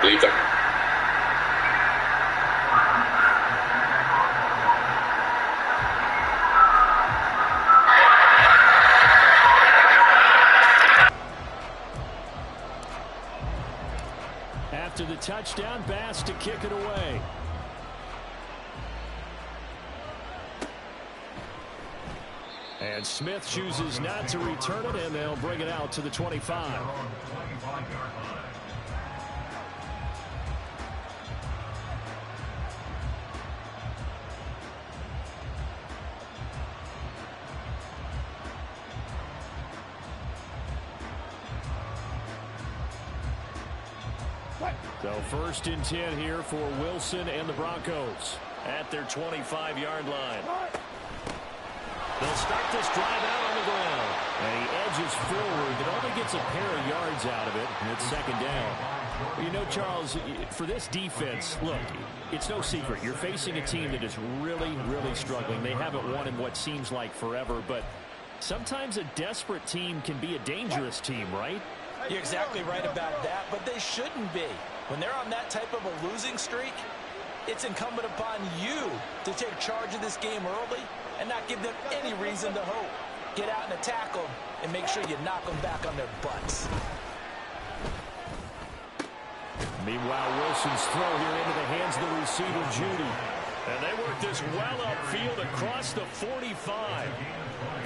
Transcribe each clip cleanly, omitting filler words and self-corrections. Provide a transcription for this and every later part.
believe that. After the touchdown, Bass to kick it away. And Smith chooses not to return it, and they'll bring it out to the 25. So 1st and 10 here for Wilson and the Broncos at their 25-yard line. They'll start this drive out on the ground. And he edges forward, but only gets a pair of yards out of it, and it's 2nd down. Well, you know, Charles, for this defense, look, it's no secret. You're facing a team that is really, really struggling. They haven't won in what seems like forever, but sometimes a desperate team can be a dangerous team, right? You're exactly right about that, but they shouldn't be. When they're on that type of a losing streak, it's incumbent upon you to take charge of this game early and not give them any reason to hope. Get out and attack them and make sure you knock them back on their butts. Meanwhile, Wilson's throw here into the hands of the receiver, Judy. And they work this well upfield across the 45.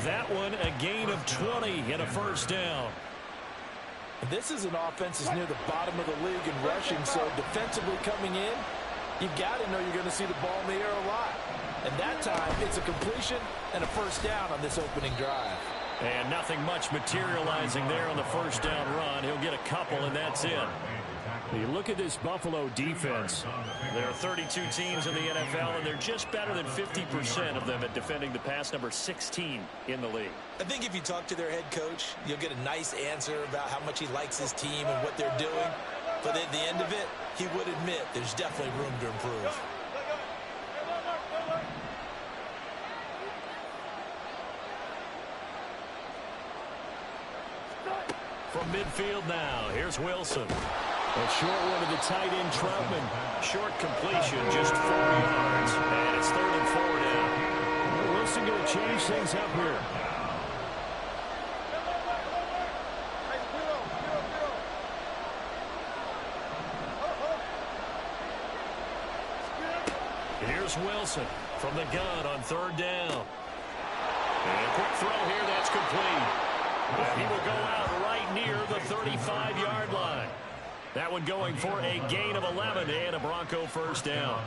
That one a gain of 20 and a 1st down. This is an offense that's near the bottom of the league in rushing, so defensively coming in, you've got to know you're going to see the ball in the air a lot. And that time, it's a completion and a 1st down on this opening drive. And nothing much materializing there on the 1st down run. He'll get a couple, and that's it. You look at this Buffalo defense. There are 32 teams in the NFL, and they're just better than 50% of them at defending the pass, number 16 in the league. I think if you talk to their head coach, you'll get a nice answer about how much he likes his team and what they're doing. But at the end of it, he would admit there's definitely room to improve. From midfield now, here's Wilson. A short one to the tight end, Troutman. Short completion, just 4 yards. And it's 3rd and 4 now. Wilson going to change things up here. Here's Wilson from the gun on 3rd down. And a quick throw here, that's complete. And he will go out right near the 35-yard line. That one going for a gain of 11 and a Bronco 1st down.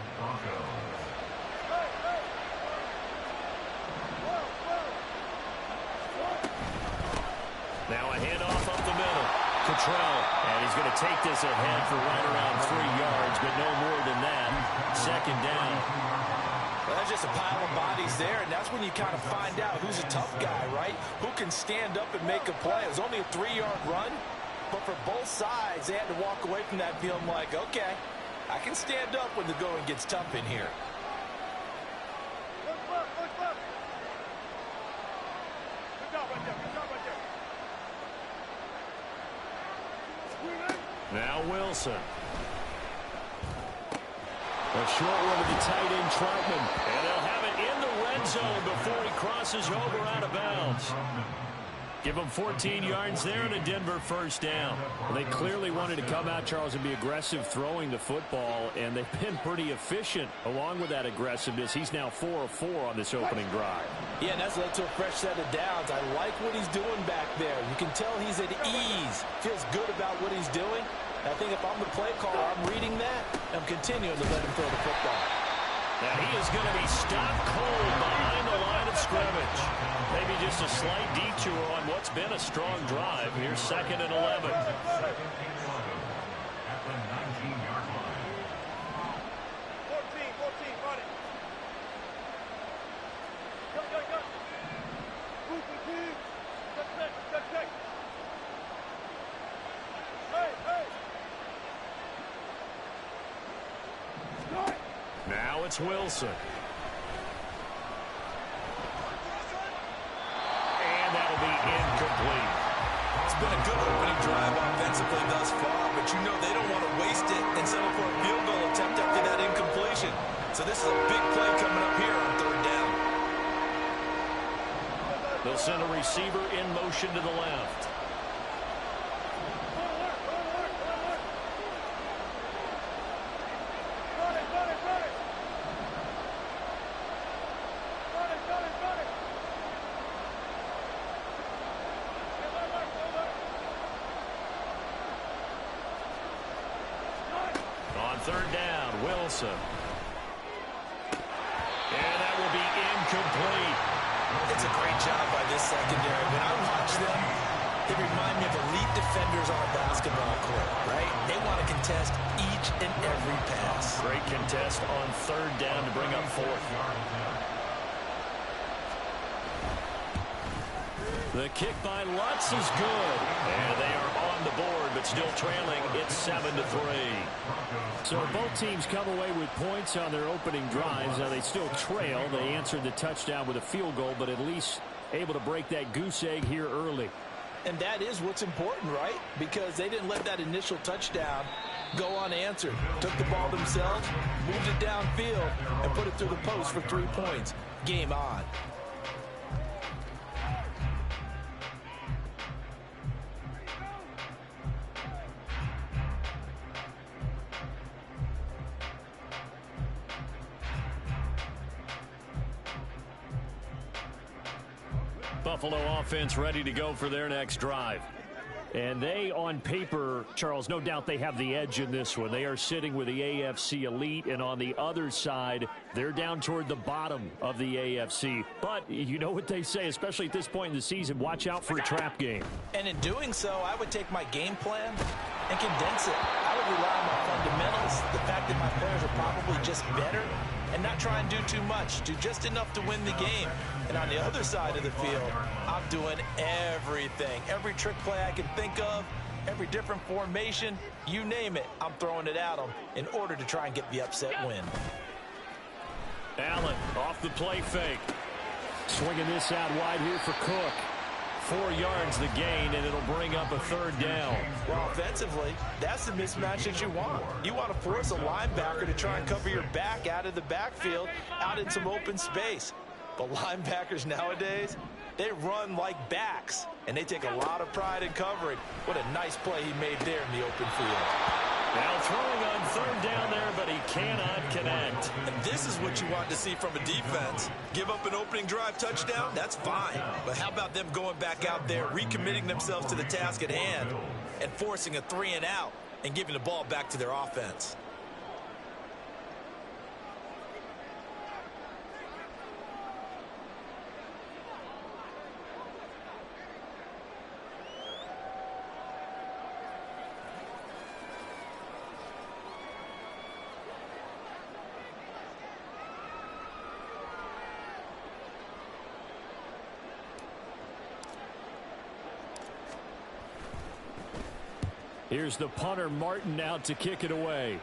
Now a handoff up the middle. Cottrell, and he's going to take this ahead for right around 3 yards, but no more than that. 2nd down. Well, that's just a pile of bodies there, and that's when you kind of find out who's a tough guy, right? Who can stand up and make a play. It was only a 3-yard run, but for both sides, they had to walk away from that feeling like, okay, I can stand up when the going gets tough in here. Now Wilson. A short one to the tight end, Troutman. And they'll have it in the red zone before he crosses over out of bounds. Give him 14 yards there and a Denver 1st down. Well, they clearly wanted to come out, Charles, and be aggressive throwing the football, and they've been pretty efficient along with that aggressiveness. He's now 4 of 4 on this opening drive. Yeah, and that's led to a fresh set of downs. I like what he's doing back there. You can tell he's at ease. Feels good about what he's doing. And I think if I'm the play caller, I'm reading that, and I'm continuing to let him throw the football. Now he is going to be stopped cold behind the line of scrimmage. Maybe just a slight detour on what's been a strong drive. Here's 2nd and 11. Now it's Wilson. And that'll be incomplete. It's been a good opening drive offensively thus far, but you know they don't want to waste it and So this is a big play coming up here on third down. They'll send a receiver in motion to the left. On third down, Wilson. And that will be incomplete. It's a great job by this secondary. When I watch them, they remind me of elite defenders on a basketball court, right? They want to contest each and every pass. Great contest on third down to bring up fourth. The kick by Lutz is good. And they are on the board, but still trailing. It's 7-3. So both teams come away with points on their opening drives. Now they still trail. They answered the touchdown with a field goal, but at least able to break that goose egg here early. And that is what's important, right? Because they didn't let that initial touchdown go unanswered. Took the ball themselves, moved it downfield, and put it through the post for 3 points. Game on. Buffalo offense ready to go for their next drive. And they, on paper, Charles, no doubt they have the edge in this one. They are sitting with the AFC elite, and on the other side, they're down toward the bottom of the AFC. But you know what they say, especially at this point in the season, watch out for a trap game. And in doing so, I would take my game plan and condense it. I would rely on my fundamentals, the fact that my players are probably just better, and not try and do too much, do just enough to win the game. And on the other side of the field, I'm doing everything. Every trick play I can think of, every different formation, you name it, I'm throwing it at them in order to try and get the upset win. Allen off the play fake. Swinging this out wide here for Cook. 4 yards the gain, and it'll bring up a third down. Well, offensively, that's the mismatch that you want. You want to force a linebacker to try and cover your back out of the backfield, out in some open space. But linebackers nowadays, they run like backs, and they take a lot of pride in covering. What a nice play he made there in the open field. Now throwing on third down there, but he cannot connect. And this is what you want to see from a defense. Give up an opening drive touchdown, that's fine. But how about them going back out there, recommitting themselves to the task at hand, and forcing a 3-and-out and giving the ball back to their offense? Here's the punter, Martin, out to kick it away.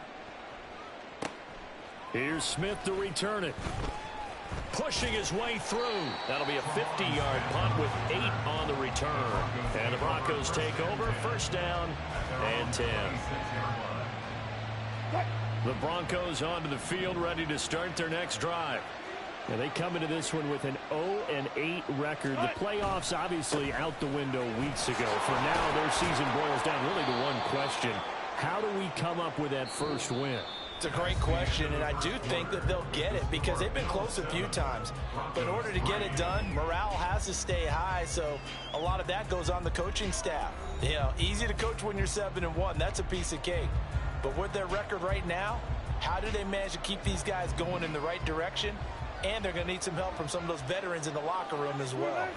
Here's Smith to return it. Pushing his way through. That'll be a 50-yard punt with 8 on the return. And the Broncos take over. First down and 10. The Broncos onto the field, ready to start their next drive. And they come into this one with an 0-8 record. The playoffs obviously out the window weeks ago. For now, their season boils down really to one question. How do we come up with that first win? It's a great question, and I do think that they'll get it because they've been close a few times. But in order to get it done, morale has to stay high, so a lot of that goes on the coaching staff. You know, easy to coach when you're 7-1. That's a piece of cake. But with their record right now, how do they manage to keep these guys going in the right direction? And they're going to need some help from some of those veterans in the locker room as well.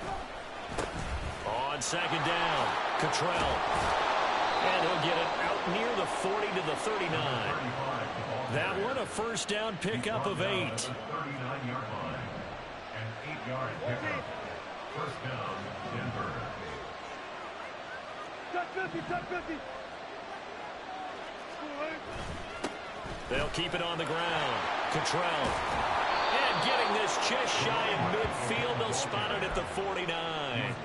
On second down, Cottrell. And he'll get it out near the 40 to the 39. That one a first down pickup of 8. 39-yard line. An 8-yard pickup. First down, Denver. Touch 50. They'll keep it on the ground. Cottrell. And getting this just shy of midfield. They'll spot it at the 49.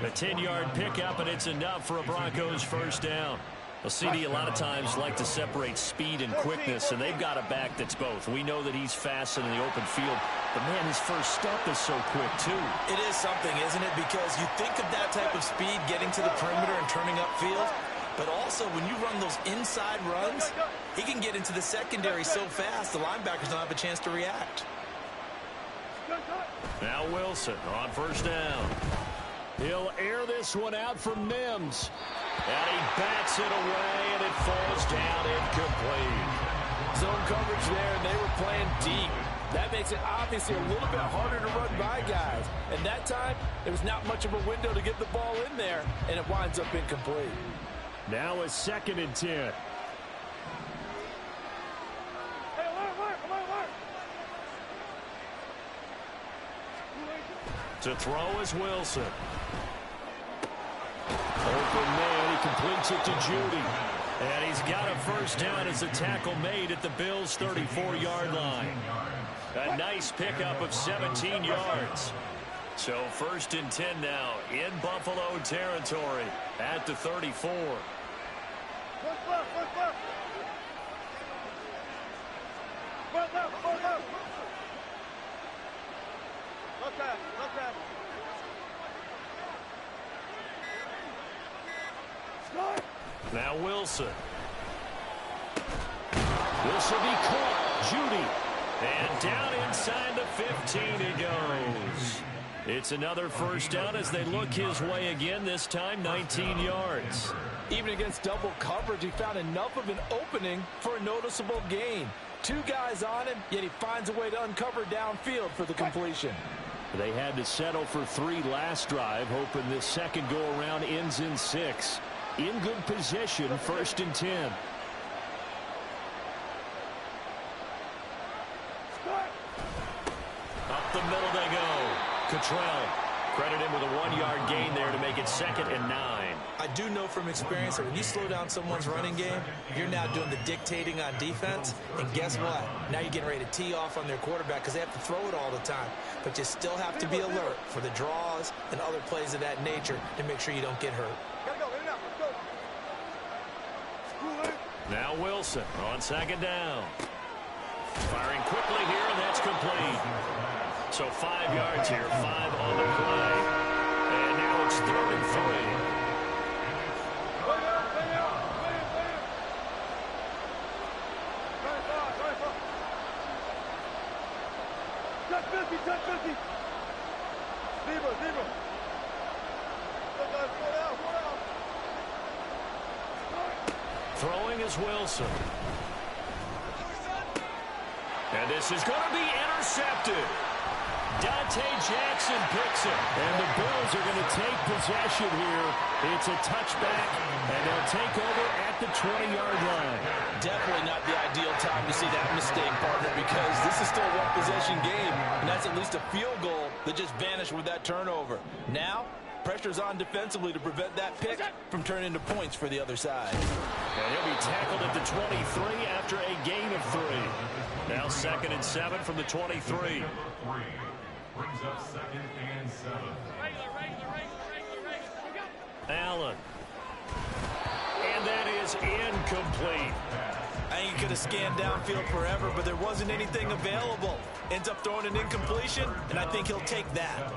A 10-yard pickup, and it's enough for a Broncos first down. Well, CD, a lot of times like to separate speed and quickness, and they've got a back that's both. We know that he's fast in the open field, but, man, his first step is so quick, too. It is something, isn't it? Because you think of that type of speed getting to the perimeter and turning upfield, but also when you run those inside runs, he can get into the secondary so fast the linebackers don't have a chance to react. Now Wilson on first down. He'll air this one out from Mims. And he bats it away, and it falls down incomplete. Zone coverage there, and they were playing deep. That makes it obviously a little bit harder to run by guys. And that time, there was not much of a window to get the ball in there, and it winds up incomplete. Now a 2nd and 10. To throw is Wilson. Open man, he completes it to Judy. And he's got a first down as the tackle made at the Bills' 34-yard line. A nice pickup of 17 yards. So 1st and 10 now in Buffalo territory at the 34. Now Wilson. This will be caught. Judy. And down inside the 15 he goes. It's another first down as they look his way again, this time 19 yards. Even against double coverage, he found enough of an opening for a noticeable gain. 2 guys on him, yet he finds a way to uncover downfield for the completion. They had to settle for 3 last drive, hoping this second go-around ends in 6. In good position, 1st and 10. Up the middle they go. Cottrell. Credit him with a 1-yard gain there to make it 2nd and 9. I do know from experience that when you slow down someone's running game, you're now doing the dictating on defense. And guess what? Now you're getting ready to tee off on their quarterback because they have to throw it all the time. But you still have to be alert for the draws and other plays of that nature to make sure you don't get hurt. Now Wilson on 2nd down. Firing quickly here, and that's complete. So 5 yards here, 5 on the play. And now it's 3rd and 3. Throwing is Wilson. And this is going to be intercepted. Dante Jackson picks it. And the Bills are going to take possession here. It's a touchback, and they'll take over at the 20-yard line. Definitely not the ideal time to see that mistake, partner, because this is still a one-possession game, and that's at least a field goal that just vanished with that turnover. Now, pressure's on defensively to prevent that pick from turning into points for the other side. And he'll be tackled at the 23 after a gain of 3. Now 2nd and 7 from the 23. Brings up 2nd and 7. Allen. And that is incomplete. I think he could have scanned downfield forever, but there wasn't anything available. Ends up throwing an incompletion, and I think he'll take that.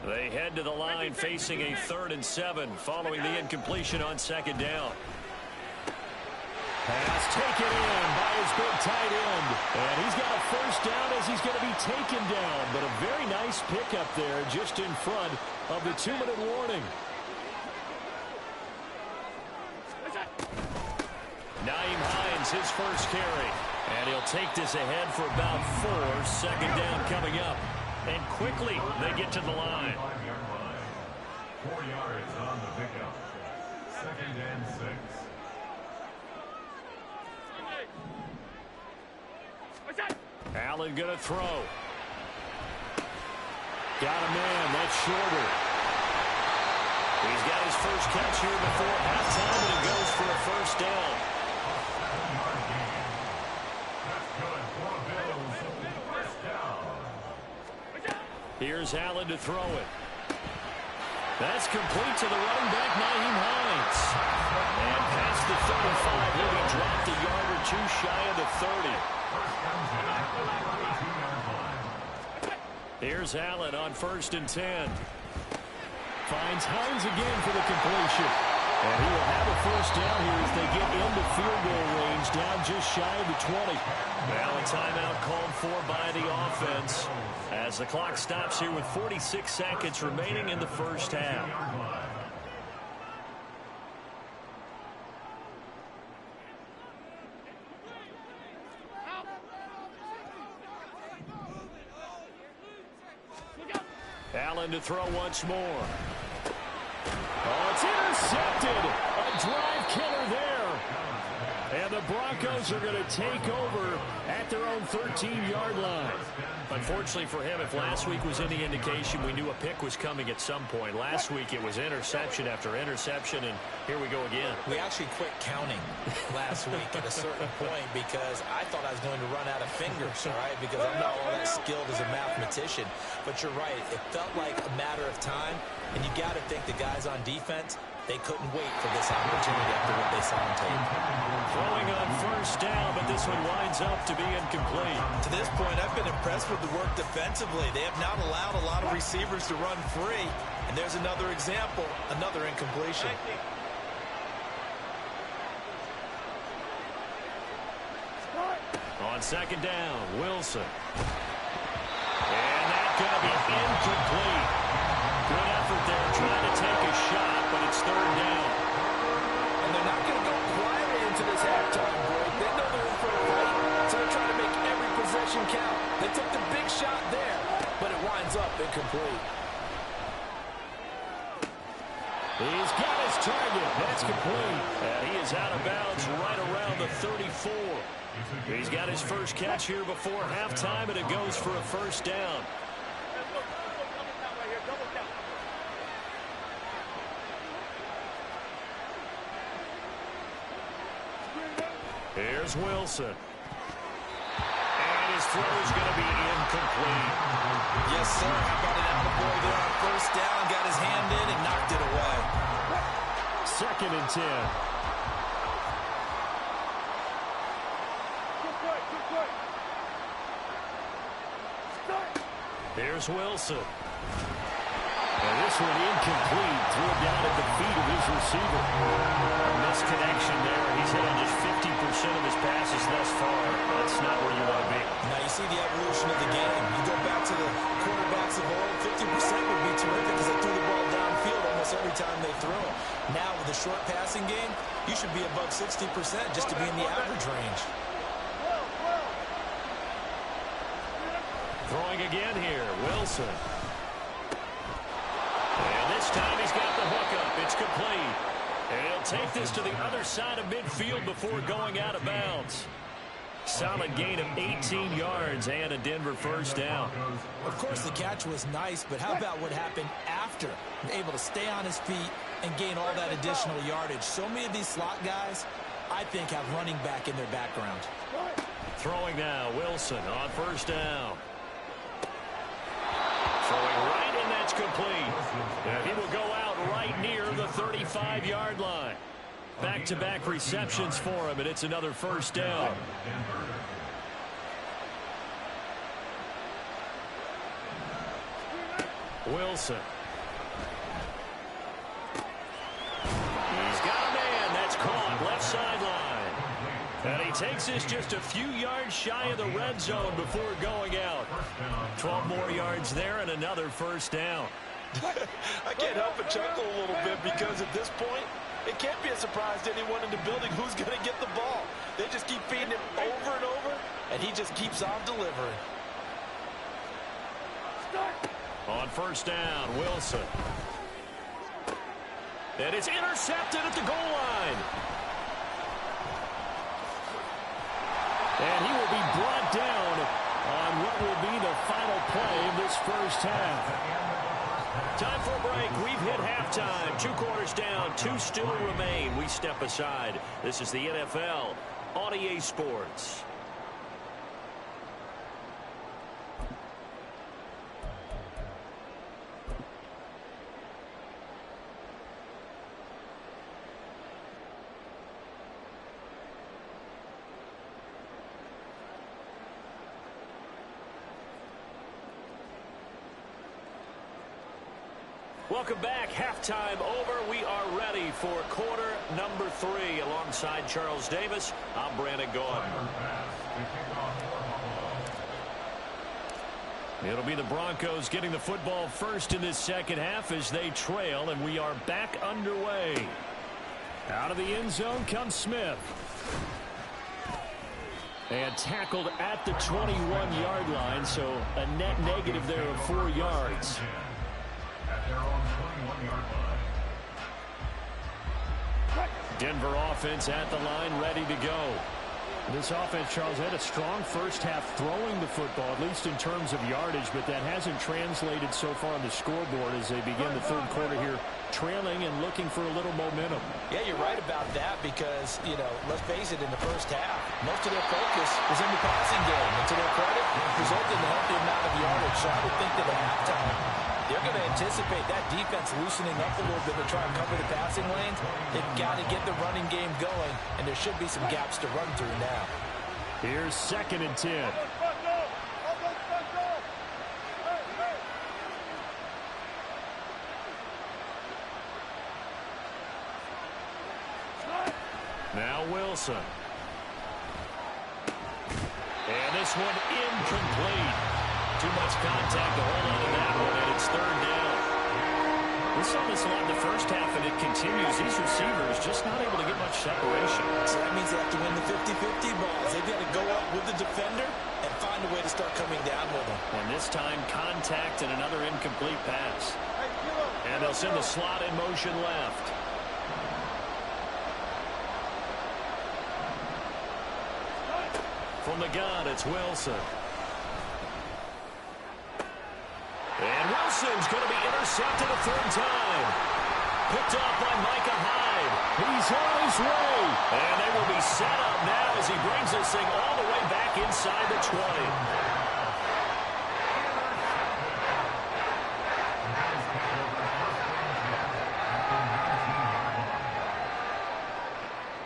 They head to the line facing a 3rd and 7 following the incompletion on 2nd down. Pass taken in by his big tight end. And he's got a first down as he's going to be taken down. But a very nice pickup there just in front of the 2-minute warning. Naeem Hines, his first carry. And he'll take this ahead for about 4. 2nd down coming up. And quickly they get to the line. 4 yards on the pickup. 2nd and 6. Allen going to throw. Got him in. That's shorter. He's got his first catch here before halftime, and he goes for a first down. Here's Allen to throw it. That's complete to the running back, Nyheim Hines. And past the 35, he'll be dropped a yard or two shy of the 30. Here's Allen on 1st and 10. Finds Hines again for the completion. And he will have a first down here as they get into field goal range, down just shy of the 20. Now a timeout called for by the offense as the clock stops here with 46 seconds remaining in the first half. Allen to throw once more. Oh, it's intercepted. A drive killer there. And the Broncos are going to take over at their own 13-yard line. Unfortunately for him, if last week was any indication, we knew a pick was coming at some point. Last week it was interception after interception, and here we go again. We actually quit counting last week at a certain point because I thought I was going to run out of fingers, all right, because I'm not all that skilled as a mathematician. But you're right. It felt like a matter of time, and you got to think the guys on defense, they couldn't wait for this opportunity after what they saw on tape. Throwing on first down, but this one winds up to be incomplete. To this point, I've been impressed with the work defensively. They have not allowed a lot of receivers to run free. And there's another example, another incompletion. On 2nd down, Wilson. And that's going to be incomplete. Good effort there trying to take a shot, but it's 3rd down. And they're not going to go quietly into this halftime break. They know they're in for a fight, so they're trying to make every possession count. They took the big shot there, but it winds up incomplete. He's got his target. That's complete. And he is out of bounds right around the 34. He's got his first catch here before halftime, and it goes for a first down. Here's Wilson. And his throw is going to be incomplete. Yes, sir. How about an attaboy there on first down? Got his hand in and knocked it away. 2nd and 10. Here's Wilson. And this one incomplete. Threw it down at the feet of his receiver. A misconnection there. He's hit on just 50% of his passes thus far. That's not where you want to be. Now you see the evolution of the game. You go back to the quarterbacks of old, 50% would be terrific because they threw the ball downfield almost every time they threw it. Now with the short passing game, you should be above 60% just to be in the average range. Throwing again here, Wilson. And this time he's got the hookup. It's complete. And he'll take this to the other side of midfield before going out of bounds. Solid gain of 18 yards and a Denver first down. Of course, the catch was nice, but how about what happened after? Able to stay on his feet and gain all that additional yardage. So many of these slot guys, I think, have running back in their background. Throwing now, Wilson on first down. Throwing right, and that's complete. And he will go out right near the 35-yard line. Back-to-back receptions for him, and it's another first down. Wilson. He's got a man. That's caught. Left sideline. And he takes this just a few yards shy of the red zone before going out. 12 more yards there and another first down. I can't help but chuckle a little bit because at this point, it can't be a surprise to anyone in the building who's going to get the ball. They just keep feeding him over and over, and he just keeps on delivering. On first down, Wilson. And it's intercepted at the goal line. And he will be brought down on what will be the final play of this first half. Time for a break. We've hit halftime. 2 quarters down. 2 still remain. We step aside. This is the NFL on Yeye Sports. Welcome back. Halftime over. We are ready for quarter number 3. Alongside Charles Davis, I'm Brandon Gaudin. It'll be the Broncos getting the football first in this second half as they trail, and we are back underway. Out of the end zone comes Smith. And tackled at the 21-yard line, so a net negative there of 4 yards. At their own 21-yard line. Denver offense at the line, ready to go. This offense, Charles, had a strong first half throwing the football, at least in terms of yardage, but that hasn't translated so far on the scoreboard as they begin the third quarter here, trailing and looking for a little momentum. Yeah, you're right about that because, you know, let's face it, in the first half, most of their focus was in the passing game. And to their credit, it resulted in a healthy amount of yardage. So I would think that at halftime, they're going to anticipate that defense loosening up a little bit to try and cover the passing lanes. They've got to get the running game going, and there should be some gaps to run through now. Here's 2nd and 10. Now Wilson. And this one incomplete. Too much contact to hold on to that one, and it's 3rd down. We saw this a lot in the first half, and it continues. These receivers just not able to get much separation. So that means they have to win the 50-50 balls. They've got to go up with the defender and find a way to start coming down with them. And this time, contact and another incomplete pass. And they'll send the slot in motion left. From the gun, it's Wilson. And Wilson's going to be intercepted a 3rd time. Picked up by Micah Hyde. He's on his way. And they will be set up now as he brings this thing all the way back inside the 20.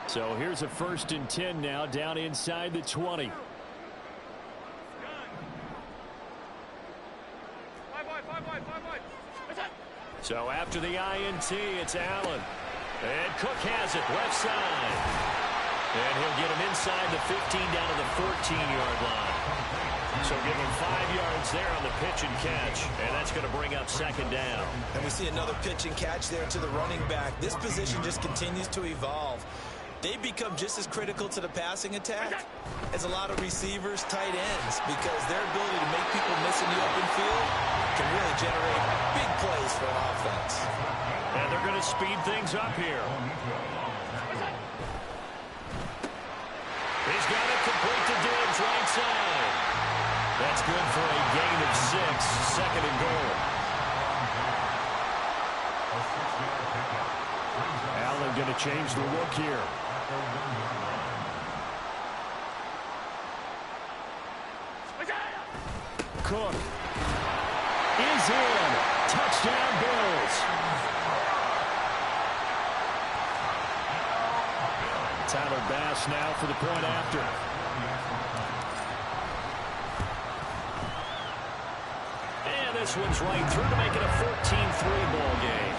So here's a 1st and 10 now down inside the 20. So after the INT, it's Allen. And Cook has it left side. And he'll get him inside the 15 down to the 14-yard line. So give him 5 yards there on the pitch and catch. And that's going to bring up 2nd down. And we see another pitch and catch there to the running back. This position just continues to evolve. They become just as critical to the passing attack as a lot of receivers, tight ends, because their ability to make people miss in the open field can really generate big plays for an offense. And they're going to speed things up here. He's got it complete to Diggs right side. That's good for a gain of 6, 2nd and goal. Allen going to change the look here. Cook is in. Touchdown Bills. Tyler Bass now for the point after. And this one's right through to make it a 14-3 ball game.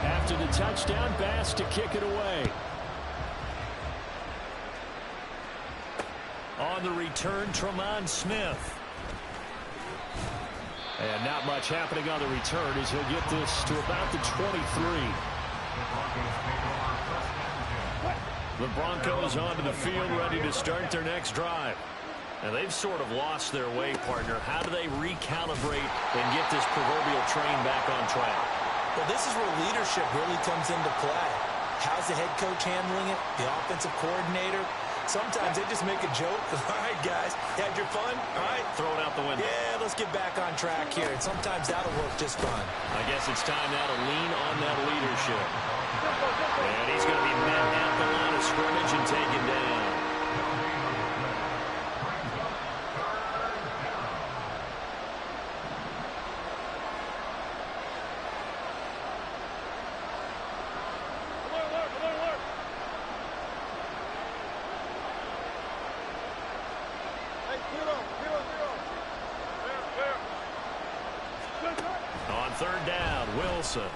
After the touchdown, Bass to kick it away. On the return, Tremont Smith. And not much happening on the return as he'll get this to about the 23. The Broncos onto the field, ready to start their next drive. And they've sort of lost their way, partner. How do they recalibrate and get this proverbial train back on track? Well, this is where leadership really comes into play. How's the head coach handling it? The offensive coordinator? Sometimes they just make a joke. All right, guys, had your fun? All right. Throw it out the window. Yeah, let's get back on track here. And sometimes that'll work just fine. I guess it's time now to lean on that leadership. And he's going to be met at the line of scrimmage and taken down. Wilson.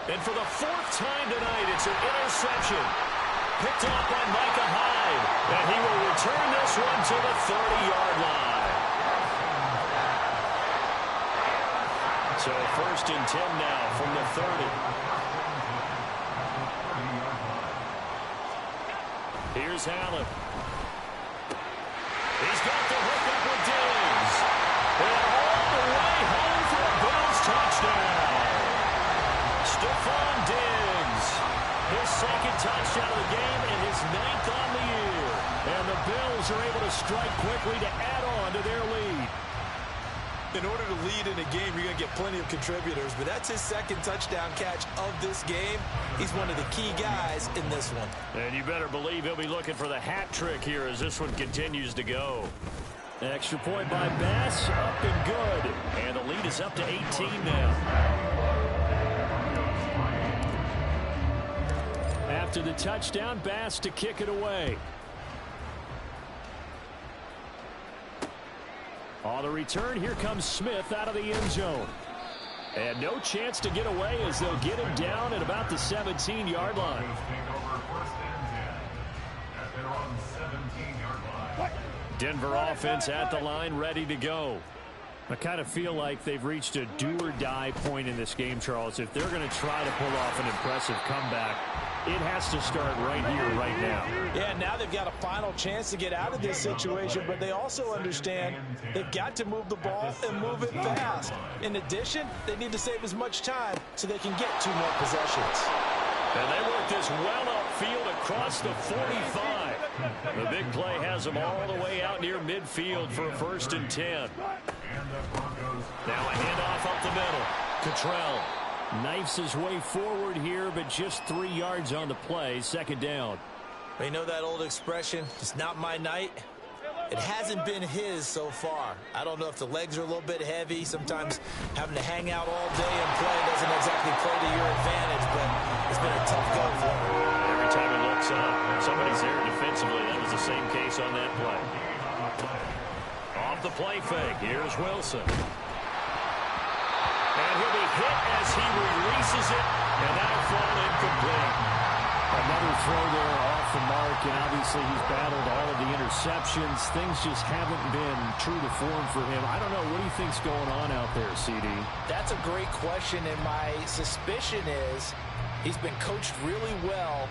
And for the fourth time tonight, it's an interception. Picked off by Micah Hyde. And he will return this one to the 30-yard line. So 1st and 10 now from the 30. Here's Allen. He's got the hook up with Diggs. And all the way home for a Bills touchdown. Stephon Diggs. His second touchdown of the game and his 9th on the year. And the Bills are able to strike quickly to add on to their lead. In order to lead in a game, you're going to get plenty of contributors, but that's his second touchdown catch of this game. He's one of the key guys in this one. And you better believe he'll be looking for the hat trick here as this one continues to go. Extra point by Bass, up and good. And the lead is up to 18 now. After the touchdown, Bass to kick it away. On the return, here comes Smith out of the end zone. And no chance to get away as they'll get him down at about the 17-yard line. Denver offense at the line, ready to go. I kind of feel like they've reached a do-or-die point in this game, Charles. If they're going to try to pull off an impressive comeback, it has to start right here, right now. Yeah, now they've got a final chance to get out of this situation, but they also understand they've got to move the ball and move it fast. In addition, they need to save as much time so they can get 2 more possessions. And they work this well upfield across the 45. The big play has them all the way out near midfield for a 1st and 10. Now a handoff up the middle. Cottrell knifes his way forward here, but just 3 yards on the play. 2nd down. You know that old expression, it's not my night? It hasn't been his so far. I don't know if the legs are a little bit heavy. Sometimes having to hang out all day and play doesn't exactly play to your advantage, but it's been a tough go for him. Every time he looks up, somebody's there defensively. That was the same case on that play. Off the play fake, here's Wilson. And he'll be hit as he releases it, and that'll fall incomplete. Another throw there off the mark, and obviously he's battled all of the interceptions. Things just haven't been true to form for him. I don't know. What do you think's going on out there, CD? That's a great question, and my suspicion is he's been coached really well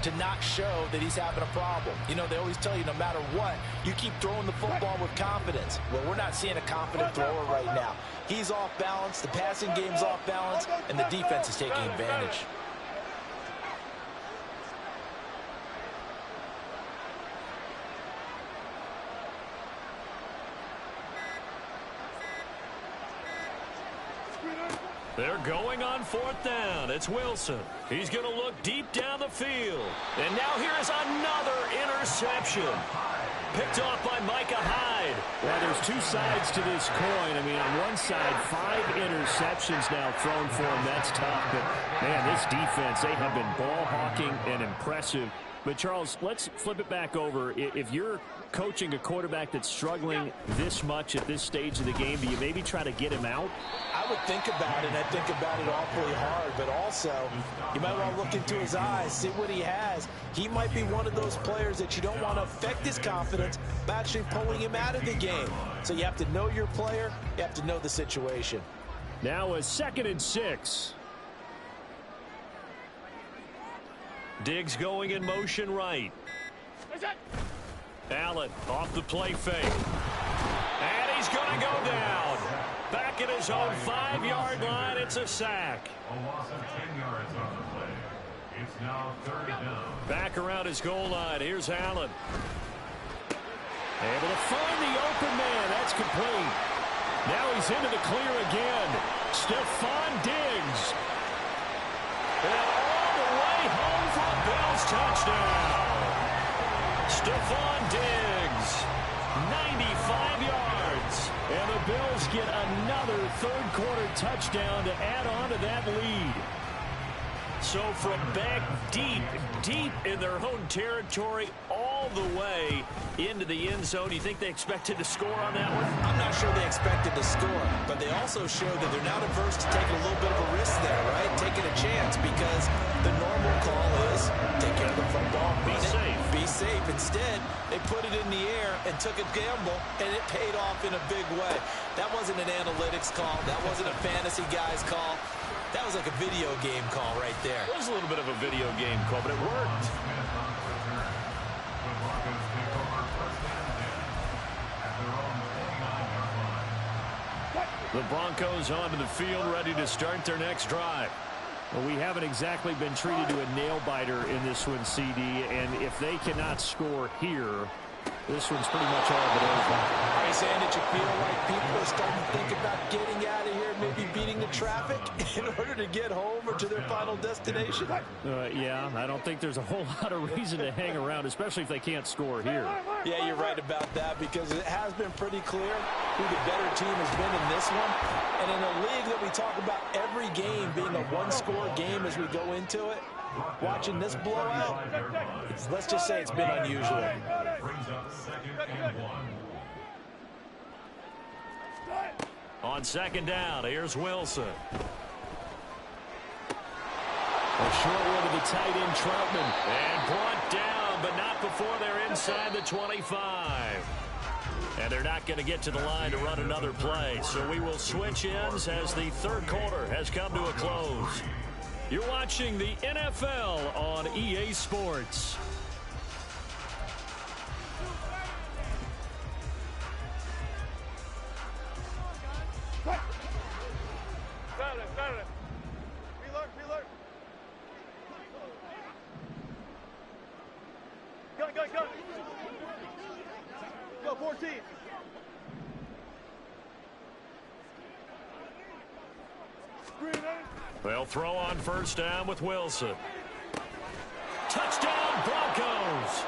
to not show that he's having a problem. You know, they always tell you no matter what, you keep throwing the football with confidence. Well, we're not seeing a confident thrower right now. He's off balance, the passing game's off balance, and the defense is taking advantage. They're going on 4th down. It's Wilson. He's going to look deep down the field. And now here is another interception. Picked off by Micah Hyde. Well, there's 2 sides to this coin. I mean, on one side, 5 interceptions now thrown for him. That's tough. But, man, this defense, they have been ball hawking and impressive. But, Charles, let's flip it back over. If you're coaching a quarterback that's struggling this much at this stage of the game, do you maybe try to get him out? I would think about it, and I think about it awfully hard, but also you might want to look into his eyes, see what he has. He might be one of those players that you don't want to affect his confidence by actually pulling him out of the game. So you have to know your player, you have to know the situation. Now a 2nd and 6. Diggs going in motion right. Allen off the play fake. And he's going to go down. Back at his own 5-yard line, it's a sack. A loss of 10 yards on the play. It's now 3rd down. Back around his goal line, here's Allen. Able to find the open man, that's complete. Now he's into the clear again. Stephon Diggs. And all the way home for a Bills touchdown. Stephon Diggs, 95 yards. And the Bills get another 3rd quarter touchdown to add on to that lead. So from back deep in their own territory, all the way into the end zone, you think they expected to score on that one? I'm not sure they expected to score, but they also show that they're not averse to taking a little bit of a risk there, right? Taking a chance, because the normal call is take care of the football, be safe. Be safe. Instead, they put it in the air and took a gamble, and it paid off in a big way. That wasn't an analytics call. That wasn't a fantasy guy's call. That was like a video game call right there. It was a little bit of a video game call, but it worked. The Broncos onto the field, ready to start their next drive. Well, we haven't exactly been treated to a nail-biter in this one, CD, and if they cannot score here, this one's pretty much all but over. Are you saying that you feel like people are starting to think about getting out of here, maybe beating the traffic in order to get home or to their final destination? Yeah, I don't think there's a whole lot of reason to hang around, especially if they can't score here. Yeah, you're right about that, because it has been pretty clear who the better team has been in this one. And in a league that we talk about every game being a one-score game as we go into it, watching this blowout, let's just say it's been unusual. Brings up 2nd and 1. On 2nd down, here's Wilson. A short one to the tight end, Troutman. And brought down, but not before they're inside the 25. And they're not going to get to the line to run another play. So we will switch ends as the third quarter has come to a close. You're watching the NFL on EA Sports. Go, 14. They'll throw on 1st down with Wilson. Touchdown, Broncos.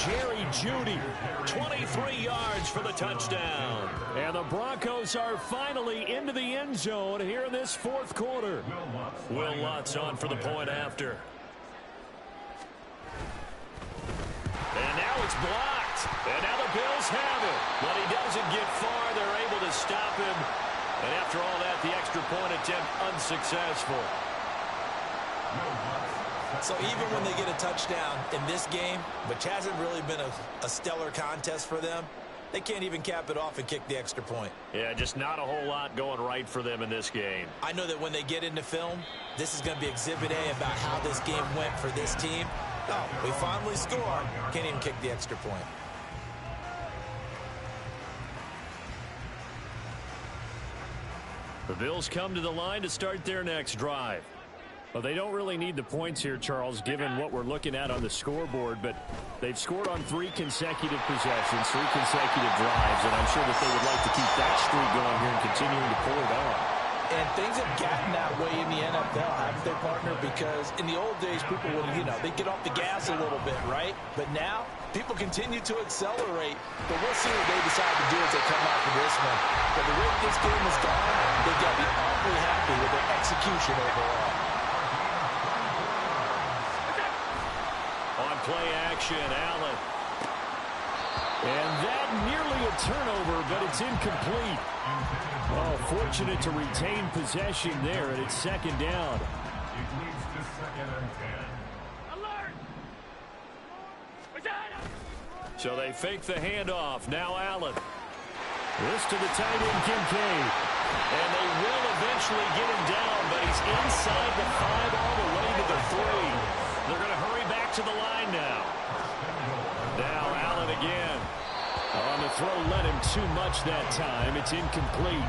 Jerry Jeudy, 23 yards for the touchdown. And the Broncos are finally into the end zone here in this 4th quarter. Will Lutz on for the point after. And now it's blocked. And now the Bills have it. But he doesn't get far. They're able to stop him. And after all that, the extra point attempt unsuccessful. So even when they get a touchdown in this game, which hasn't really been a stellar contest for them, they can't even cap it off and kick the extra point. Yeah, just not a whole lot going right for them in this game. I know that when they get into film, this is going to be Exhibit A about how this game went for this team. Oh, we finally score. Can't even kick the extra point. The Bills come to the line to start their next drive. Well, they don't really need the points here, Charles, given what we're looking at on the scoreboard, but they've scored on 3 consecutive possessions, 3 consecutive drives, and I'm sure that they would like to keep that streak going here and continuing to pull it on. And things have gotten that way in the NFL, haven't they, partner? Because in the old days, people would, they'd get off the gas a little bit, right? But now, people continue to accelerate. But we'll see what they decide to do as they come out for this one. But the way this game has gone, they've got to be awfully happy with their execution overall. On play action, Allen. And that nearly a turnover, but it's incomplete. Oh, fortunate to retain possession there, and it's 2nd down. It leads to 2nd and 10. So they fake the handoff. Now Allen. This to the tight end, Kincaid. And they will eventually get him down, but he's inside the 5 all the way to the 3. They're going to hurry back to the line now. Now Allen again. On the throw, let him too much that time. It's incomplete.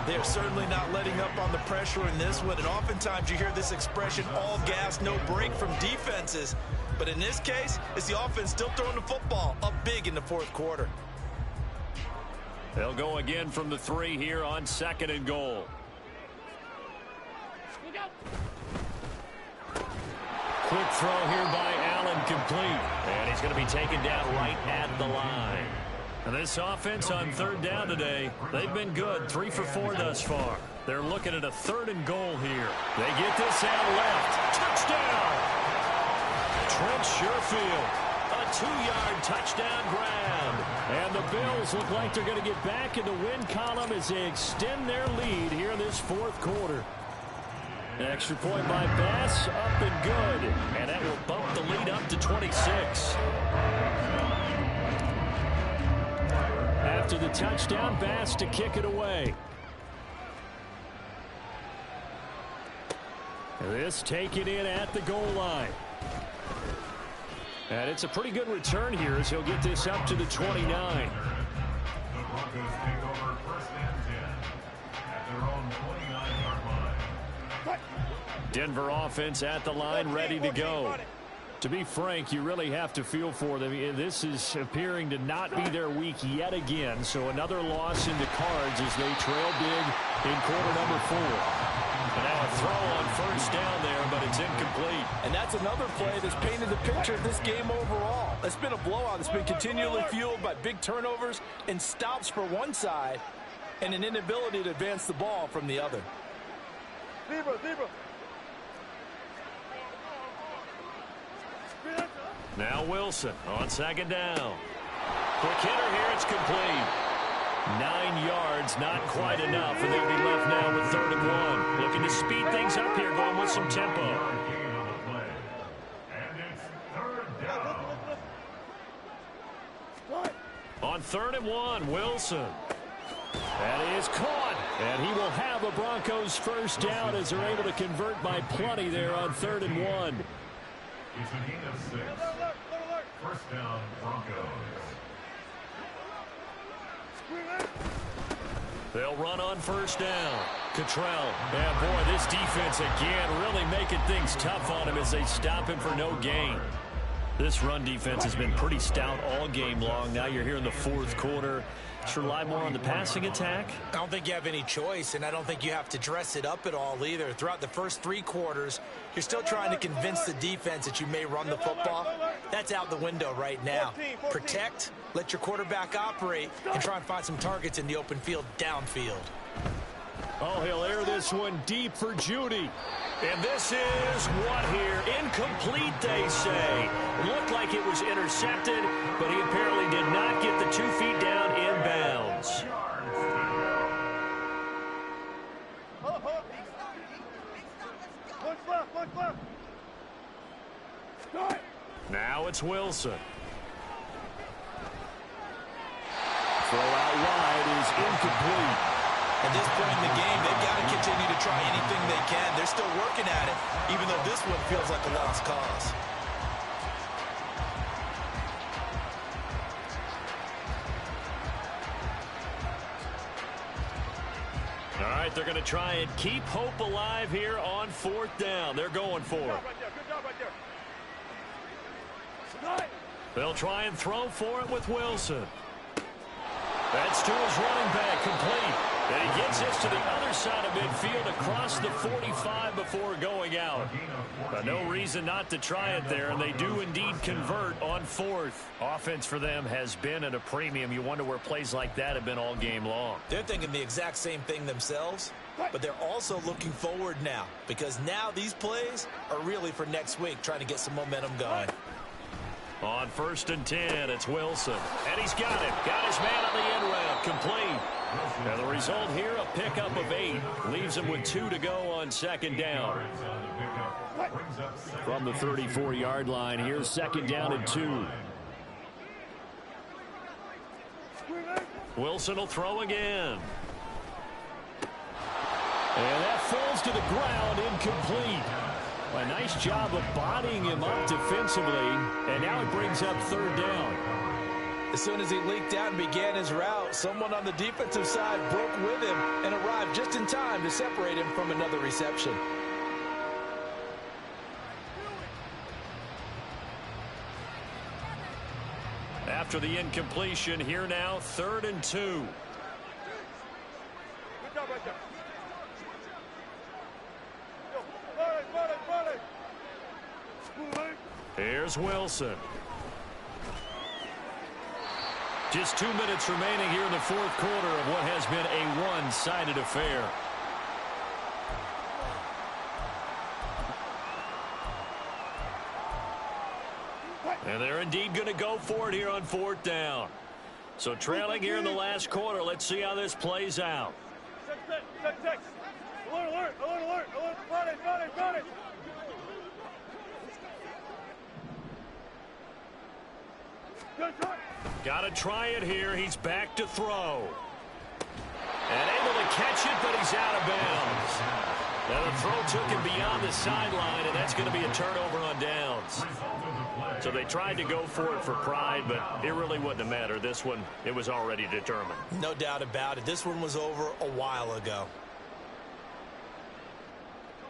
They're certainly not letting up on the pressure in this one, and oftentimes you hear this expression, all gas, no break from defenses. But in this case, it's the offense still throwing the football up big in the 4th quarter. They'll go again from the 3 here on 2nd and goal. Quick throw here by Allen, complete. And he's going to be taken down right at the line. And this offense on 3rd down today, they've been good. 3 for 4 thus far. They're looking at a 3rd and goal here. They get this out left. Touchdown! Trent Sherfield. A 2-yard touchdown grab. And the Bills look like they're going to get back in the win column as they extend their lead here in this 4th quarter. An extra point by Bass, up and good. And that will bump the lead up to 26. After the touchdown, Bass to kick it away. This taken in at the goal line. And it's a pretty good return here as he'll get this up to the 29. The Broncos take over 1st and 10 at their own 29-yard line. Denver offense at the line, ready to go. To be frank, you really have to feel for them. This is appearing to not be their week yet again. So another loss in the cards as they trail big in quarter number 4. And now a throw on 1st down there, but it's incomplete. And that's another play that's painted the picture of this game overall. It's been a blowout. It's been continually fueled by big turnovers and stops for one side and an inability to advance the ball from the other. Now Wilson on 2nd down. Quick hitter here, it's complete. 9 yards, not quite enough, and they'll be left now with 3rd and 1. Looking to speed things up here, going with some tempo. And it's 3rd down. On 3rd and 1, Wilson. That is caught, and he will have the Broncos' 1st down as they're able to convert by plenty there on 3rd and 1. It's a gain of 6. 1st down, Broncos. They'll run on 1st down. Cottrell. Yeah, boy, this defense again really making things tough on him as they stop him for no gain. This run defense has been pretty stout all game long. Now you're here in the 4th quarter. Should rely more on the passing attack. I don't think you have any choice, and I don't think you have to dress it up at all either. Throughout the first 3 quarters, you're still trying to convince the defense that you may run the football. That's out the window right now. Protect, let your quarterback operate, and try and find some targets in the open field downfield. Oh, he'll air this one deep for Judy. And this is what here? Incomplete, they say. Looked like it was intercepted, but he apparently did not get the 2 feet down inbounds. Now it's Wilson. Throw out wide is incomplete. At this point in the game, they've got to continue to try anything they can. They're still working at it, even though this one feels like a lost cause. All right, they're going to try and keep hope alive here on 4th down. They're going for it. They'll try and throw for it with Wilson. That's to his running back, complete. And he gets this to the other side of midfield across the 45 before going out. But no reason not to try it there, and they do indeed convert on 4th. Offense for them has been at a premium. You wonder where plays like that have been all game long. They're thinking the exact same thing themselves, but they're also looking forward now, because now these plays are really for next week, trying to get some momentum going. On 1st and 10, it's Wilson. And he's got it. Got his man on the end route. Complete. And the result here, a pickup of 8. Leaves him with 2 to go on 2nd down. From the 34-yard line, here's 2nd down and 2. Wilson will throw again. And that falls to the ground, incomplete. A nice job of bodying him up defensively, and now it brings up 3rd down. As soon as he leaked out and began his route, someone on the defensive side broke with him and arrived just in time to separate him from another reception. After the incompletion, here now, 3rd and 2. Good job right there. Here's Wilson. Just 2 minutes remaining here in the 4th quarter of what has been a one-sided affair. And they're indeed going to go for it here on 4th down. So trailing here in the last quarter. Let's see how this plays out. Alert, alert, alert, front it. Got to try it here. He's back to throw. And able to catch it, but he's out of bounds. Now the throw took him beyond the sideline, and that's going to be a turnover on downs. So they tried to go for it for pride, but it really wouldn't have mattered. This one, it was already determined. No doubt about it. This one was over a while ago.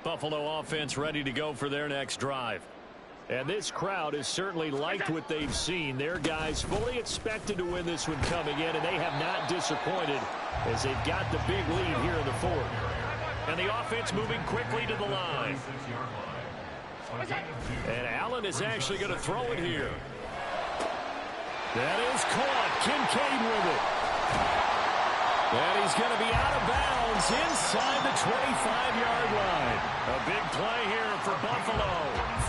Buffalo offense ready to go for their next drive. And this crowd has certainly liked what they've seen. Their guys fully expected to win this one coming in, and they have not disappointed as they've got the big lead here in the 4th. And the offense moving quickly to the line. And Allen is actually going to throw it here. That is caught. Kincaid with it. And he's going to be out of bounds inside the 25-yard line. A big play here for Buffalo.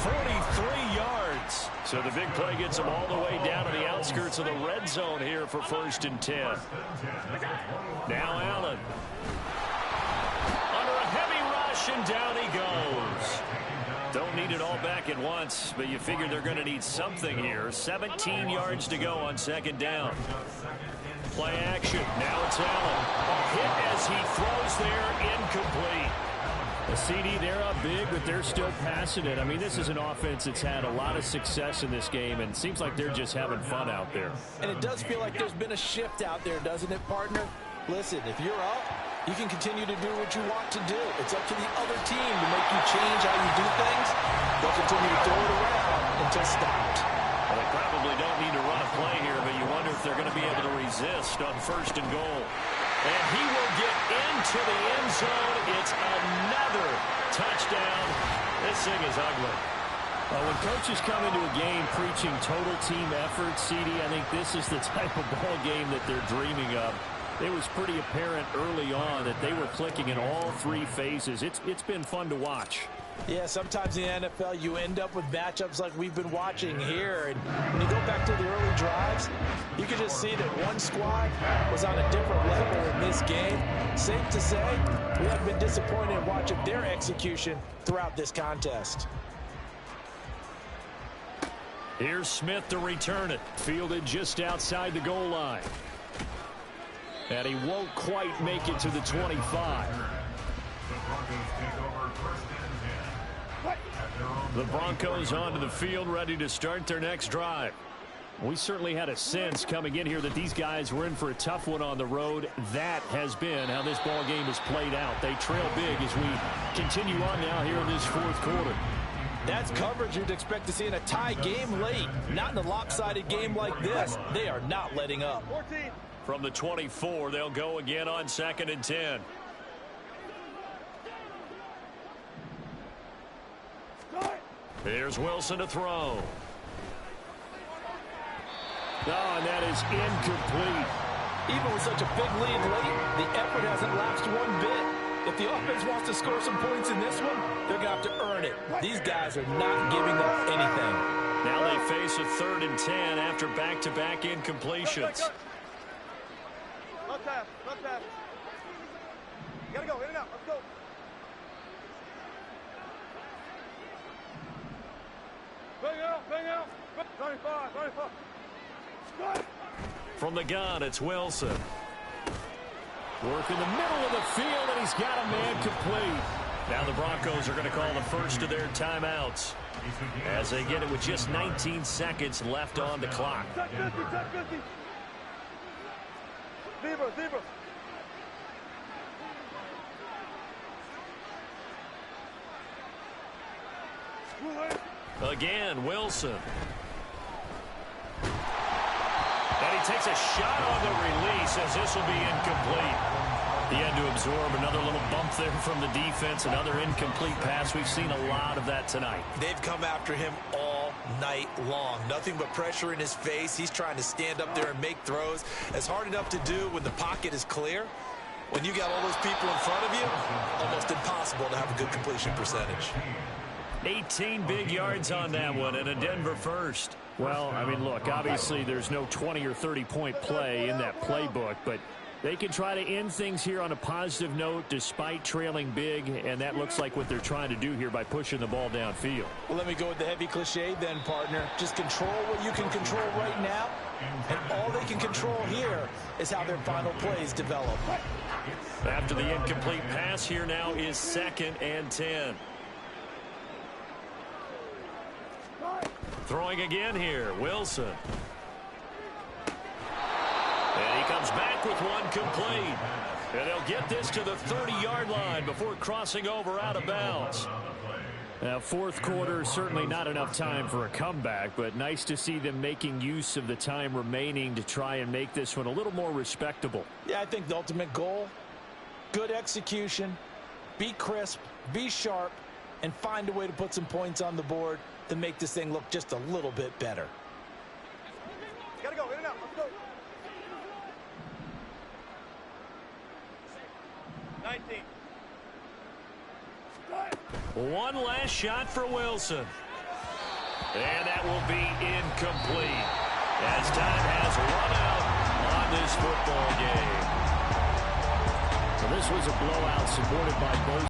43 yards. So the big play gets them all the way down to the outskirts of the red zone here for 1st and 10. Now Allen. Under a heavy rush, and down he goes. Don't need it all back at once, but you figure they're going to need something here. 17 yards to go on 2nd down. Play action. Now it's Allen. Hit as he throws there, incomplete. A CD, they're up big, but they're still passing it. I mean, this is an offense that's had a lot of success in this game, and it seems like they're just having fun out there. And it does feel like there's been a shift out there, doesn't it, partner? Listen, if you're up, you can continue to do what you want to do. It's up to the other team to make you change how you do things. They'll continue to throw it around until stopped. Well, they probably don't need to run a play here, but you wonder if they're going to be able to resist on 1st and goal. And he will get into the end zone. It's another touchdown. This thing is ugly. When coaches come into a game preaching total team effort, CD, I think this is the type of ball game that they're dreaming of. It was pretty apparent early on that they were clicking in all 3 phases. It's been fun to watch. Yeah, sometimes in the NFL you end up with matchups like we've been watching here. And when you go back to the early drives, you can just see that one squad was on a different level in this game. Safe to say, we haven't been disappointed in watching their execution throughout this contest. Here's Smith to return it. Fielded just outside the goal line. And he won't quite make it to the 25. The Broncos onto the field, ready to start their next drive. We certainly had a sense coming in here that these guys were in for a tough one on the road. That has been how this ball game has played out. They trail big as we continue on now here in this 4th quarter. That's coverage you'd expect to see in a tie game late. Not in a lopsided game like this. They are not letting up. 14. From the 24, they'll go again on 2nd and 10. Here's Wilson to throw. And that is incomplete. Even with such a big lead late, the effort hasn't lapsed one bit. If the offense wants to score some points in this one, they're going to have to earn it. These guys are not giving up anything. Now they face a 3rd and 10 after back-to-back incompletions. Left half. You gotta go, in and out, let's go. Bang out. 25. From the gun, it's Wilson. Work in the middle of the field, and he's got a man complete. Now the Broncos are going to call the first of their timeouts as they get it with just 19 seconds left on the clock. Check 50. Zebra. Again, Wilson. And he takes a shot on the release as this will be incomplete. He had to absorb another little bump there from the defense, another incomplete pass. We've seen a lot of that tonight. They've come after him all night long. Nothing but pressure in his face. He's trying to stand up there and make throws. It's hard enough to do when the pocket is clear. When you got all those people in front of you, almost impossible to have a good completion percentage. 18 big yards on that one and a Denver first. Well, I mean, look, obviously there's no 20 or 30-point play in that playbook, but they can try to end things here on a positive note despite trailing big, and that looks like what they're trying to do here by pushing the ball downfield. Well, let me go with the heavy cliche then, partner. Just control what you can control right now, and all they can control here is how their final plays develop. After the incomplete pass, here now is 2nd and 10. Throwing again here, Wilson. And he comes back with one complete. And they'll get this to the 30-yard line before crossing over out of bounds. Now, fourth quarter, certainly not enough time for a comeback, but nice to see them making use of the time remaining to try and make this one a little more respectable. Yeah, I think the ultimate goal, good execution, be crisp, be sharp, and find a way to put some points on the board to make this thing look just a little bit better. Gotta go, in and out, let's go. 19. One last shot for Wilson. And that will be incomplete as time has run out on this football game. So this was a blowout supported by both